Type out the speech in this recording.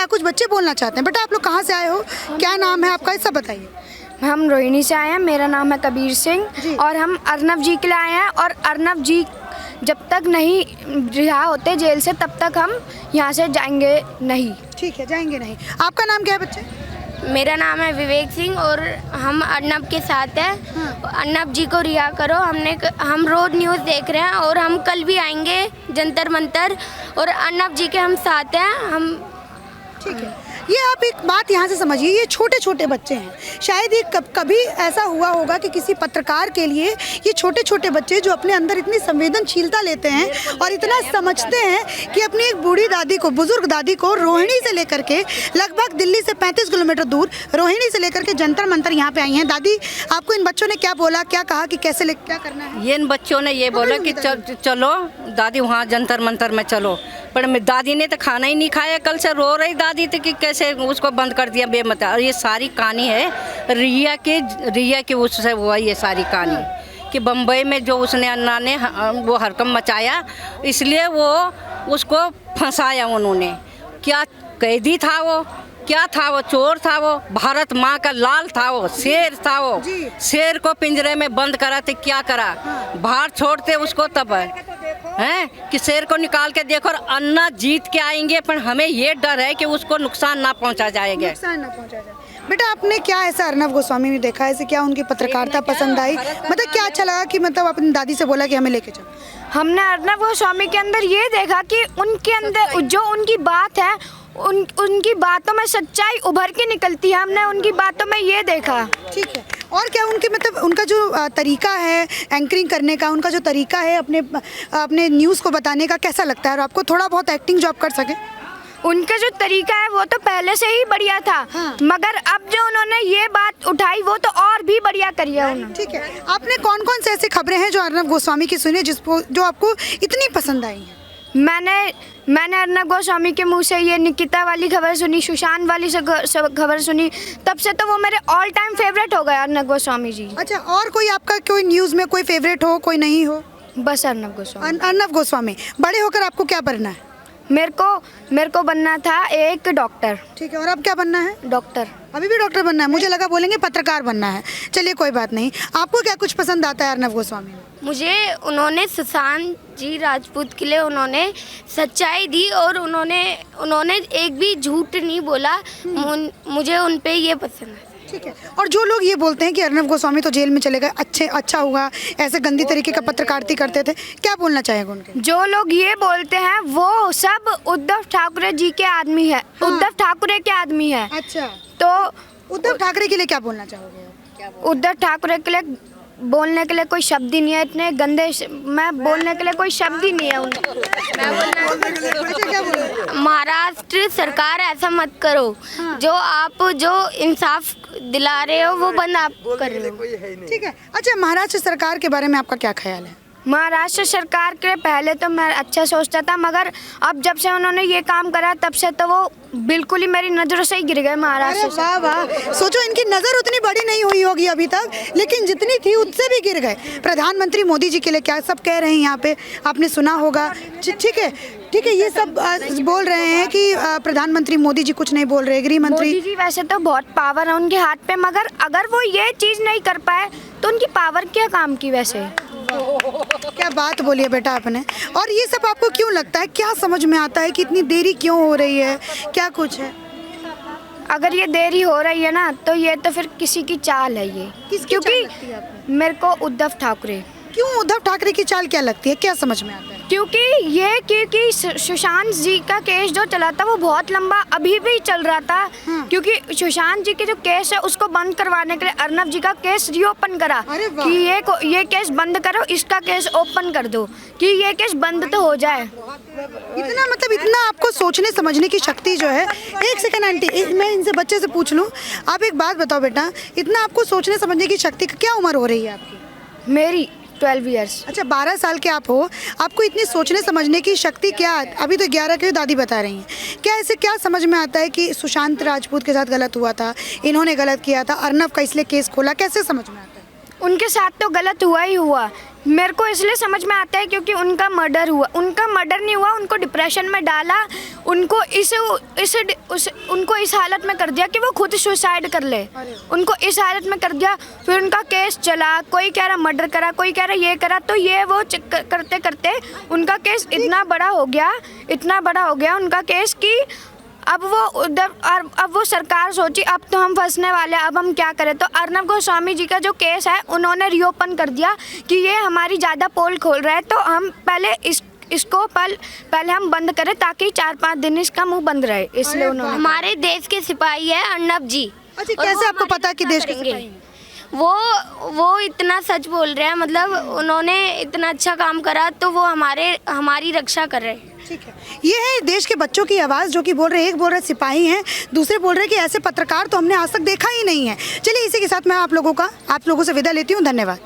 कुछ बच्चे बोलना चाहते हैं। बेटा आप लोग कहाँ से आए हो, क्या नाम है आपका, ये सब बताइए। हम रोहिणी से आए हैं, मेरा नाम है कबीर सिंह और हम अर्नब जी के लिए आए हैं। और अर्नब जी जब तक नहीं रिहा होते जेल से तब तक हम यहाँ से जाएंगे नहीं। ठीक है, जाएंगे नहीं। आपका नाम क्या है बच्चे? मेरा नाम है विवेक सिंह और हम अर्नब के साथ हैं। अर्नब जी को रिहा करो। हम रोज न्यूज़ देख रहे हैं और हम कल भी आएंगे जंतर मंतर और अर्नब जी के हम साथ हैं। हम ठीक है, ये आप एक बात यहाँ से समझिए, ये छोटे छोटे बच्चे हैं। शायद ये कभी ऐसा हुआ होगा कि किसी पत्रकार के लिए ये छोटे छोटे बच्चे जो अपने अंदर इतनी संवेदनशीलता लेते हैं और इतना समझते हैं कि अपनी एक बूढ़ी दादी को, बुजुर्ग दादी को रोहिणी से लेकर के लगभग दिल्ली से 35 किलोमीटर दूर रोहिणी से लेकर के जंतर मंतर यहाँ पे आई हैं। दादी आपको इन बच्चों ने क्या बोला, क्या कहा कि कैसे क्या करना है? ये इन बच्चों ने ये बोला कि चलो दादी वहाँ जंतर मंतर में चलो, पर दादी ने तो खाना ही नहीं खाया। कल से रो रही दादी थी कि कैसे उसको बंद कर दिया बेमता। और ये सारी कहानी है रिया के उससे हुआ ये सारी कहानी कि बम्बई में जो उसने अन्ना ने वो हरकम मचाया, इसलिए वो उसको फंसाया उन्होंने। क्या कैदी था वो, क्या था वो, चोर था वो, भारत माँ का लाल था वो, शेर था वो। शेर को पिंजरे में बंद करा तो क्या करा, बाहर छोड़ते उसको तब हैं कि शेर को निकाल के देखो। और अन्ना जीत के आएंगे, पर हमें ये डर है कि उसको नुकसान ना पहुंचा जाएगा। नुकसान ना पहुंचा जाए। बेटा आपने क्या ऐसा अर्नब गोस्वामी ने देखा, ऐसे क्या उनकी पत्रकारिता पसंद आई, मतलब क्या अच्छा लगा कि मतलब अपनी दादी से बोला कि हमें लेके चलो? हमने अर्नब गोस्वामी के अंदर ये देखा कि उनके अंदर जो उनकी बात है उनकी बातों में सच्चाई उभर के निकलती है। हमने उनकी बातों में ये देखा। ठीक है, और क्या उनके मतलब उनका जो तरीका है एंकरिंग करने का, उनका जो तरीका है अपने न्यूज़ को बताने का, कैसा लगता है? और आपको थोड़ा बहुत एक्टिंग जो आप कर सके? उनका जो तरीका है वो तो पहले से ही बढ़िया था। मगर अब जो उन्होंने ये बात उठाई वो तो और भी बढ़िया करी है उन्होंने। ठीक है, आपने कौन कौन से ऐसी खबरें हैं जो अर्नब गोस्वामी की सुनी जो आपको इतनी पसंद आई हैं? मैंने अर्नब गोस्वामी के मुंह से ये निकिता वाली खबर सुनी, सुशांत वाली खबर सुनी, तब से तो वो मेरे ऑल टाइम फेवरेट हो गए अर्नब गोस्वामी जी। अच्छा, और कोई आपका कोई न्यूज़ में कोई फेवरेट हो, कोई नहीं हो? बस अर्नब गोस्वामी। अर्नब गोस्वामी। बड़े होकर आपको क्या बनना है? मेरे को बनना था एक डॉक्टर। ठीक है, और अब क्या बनना है? डॉक्टर। अभी भी डॉक्टर बनना है? मुझे लगा बोलेंगे पत्रकार बनना है। चलिए कोई बात नहीं। आपको क्या कुछ पसंद आता है अर्नब गोस्वामी में? मुझे उन्होंने सुशांत जी राजपूत के लिए उन्होंने सच्चाई दी और उन्होंने एक भी झूठ नहीं बोला। मुझे उन पे ये पसंद है। ठीक है, और जो लोग ये बोलते हैं कि अर्नब गोस्वामी तो जेल में चले गए, अच्छा हुआ, ऐसे गंदी तरीके का पत्रकारिता करते थे, क्या बोलना चाहेगा उनके? जो लोग ये बोलते हैं वो सब उद्धव ठाकरे जी के आदमी है। उद्धव ठाकरे के आदमी है। अच्छा, तो उद्धव ठाकरे के लिए क्या बोलना चाहोगे? उद्धव ठाकरे के लिए बोलने के लिए कोई शब्द ही नहीं है। इतने गंदे मैं बोलने के लिए कोई शब्द ही नहीं है उनको। महाराष्ट्र सरकार ऐसा मत करो। जो इंसाफ दिला रहे हो वो बंद आप कर रहे हो। ठीक है, अच्छा महाराष्ट्र सरकार के बारे में आपका क्या ख्याल है? महाराष्ट्र सरकार के पहले तो मैं अच्छा सोचता था, मगर अब जब से उन्होंने ये काम करा तब से तो वो बिल्कुल ही मेरी नज़रों से ही गिर गए महाराष्ट्र से। वाह वाह, सोचो इनकी नज़र उतनी बड़ी नहीं हुई होगी अभी तक, लेकिन जितनी थी उससे भी गिर गए। प्रधानमंत्री मोदी जी के लिए क्या सब कह रहे हैं यहाँ पे, आपने सुना होगा। ठीक है, ये सब बोल रहे हैं कि प्रधानमंत्री मोदी जी कुछ नहीं बोल रहे। गृह मंत्री मोदी जी वैसे तो बहुत पावर है उनके हाथ पे, मगर अगर वो ये चीज़ नहीं कर पाए तो उनकी पावर क्या काम की? वैसे क्या बात बोली है बेटा आपने। और ये सब आपको क्यों लगता है, क्या समझ में आता है कि इतनी देरी क्यों हो रही है, क्या कुछ है? अगर ये देरी हो रही है ना तो ये तो फिर किसी की चाल है ये। क्योंकि मेरे को उद्धव ठाकरे। क्यों उद्धव ठाकरे की चाल क्या लगती है, क्या समझ में आता है? क्योंकि सुशांत जी का केस जो चला था वो बहुत लंबा अभी भी चल रहा था। क्योंकि सुशांत जी के जो केस है उसको बंद करवाने के लिए अर्नब जी का केस रीओपन करा कि ये केस बंद करो, इसका केस ओपन कर दो कि ये केस बंद तो हो जाए। इतना आपको सोचने समझने की शक्ति जो है। एक सेकंड आंटी, मैं इनसे बच्चे से पूछ लूँ, आप एक बात बताओ बेटा, इतना आपको सोचने समझने की शक्ति, क्या उम्र हो रही है आपकी? मेरी 12 ईयर्स। अच्छा, 12 साल के आप हो, आपको इतनी सोचने समझने की शक्ति क्या? अभी तो 11 की दादी बता रही हैं। क्या ऐसे क्या समझ में आता है कि सुशांत राजपूत के साथ गलत हुआ था, इन्होंने गलत किया था, अर्नब का इसलिए केस खोला, कैसे समझ में आता है? उनके साथ तो गलत हुआ ही हुआ, मेरे को इसलिए समझ में आता है क्योंकि उनका मर्डर हुआ, उनका मर्डर नहीं हुआ, उनको डिप्रेशन में डाला, उनको उनको इस हालत में कर दिया कि वो खुद सुसाइड कर ले, उनको इस हालत में कर दिया। फिर उनका केस चला, कोई कह रहा मर्डर करा, कोई कह रहा ये करा, तो ये वो करते करते उनका केस इतना बड़ा हो गया उनका केस कि अब वो सरकार सोची अब तो हम फंसने वाले, अब हम क्या करें। तो अर्नब गोस्वामी जी का जो केस है उन्होंने रीओपन कर दिया कि ये हमारी ज़्यादा पोल खोल रहा है, तो हम पहले इसको पहले हम बंद करें ताकि 4-5 दिन इसका मुंह बंद रहे, इसलिए उन्होंने। हमारे देश के सिपाही है अर्नब जी। अच्छा, कैसे आपको पता कि देश के सिपाही? वो इतना सच बोल रहे हैं, मतलब उन्होंने इतना अच्छा काम करा तो वो हमारी रक्षा कर रहे हैं। ठीक है, ये है देश के बच्चों की आवाज़ जो कि बोल रहे हैं, एक बोल रहे सिपाही हैं, दूसरे बोल रहे हैं कि ऐसे पत्रकार तो हमने आज तक देखा ही नहीं है। चलिए इसी के साथ मैं आप लोगों से विदा लेती हूँ। धन्यवाद।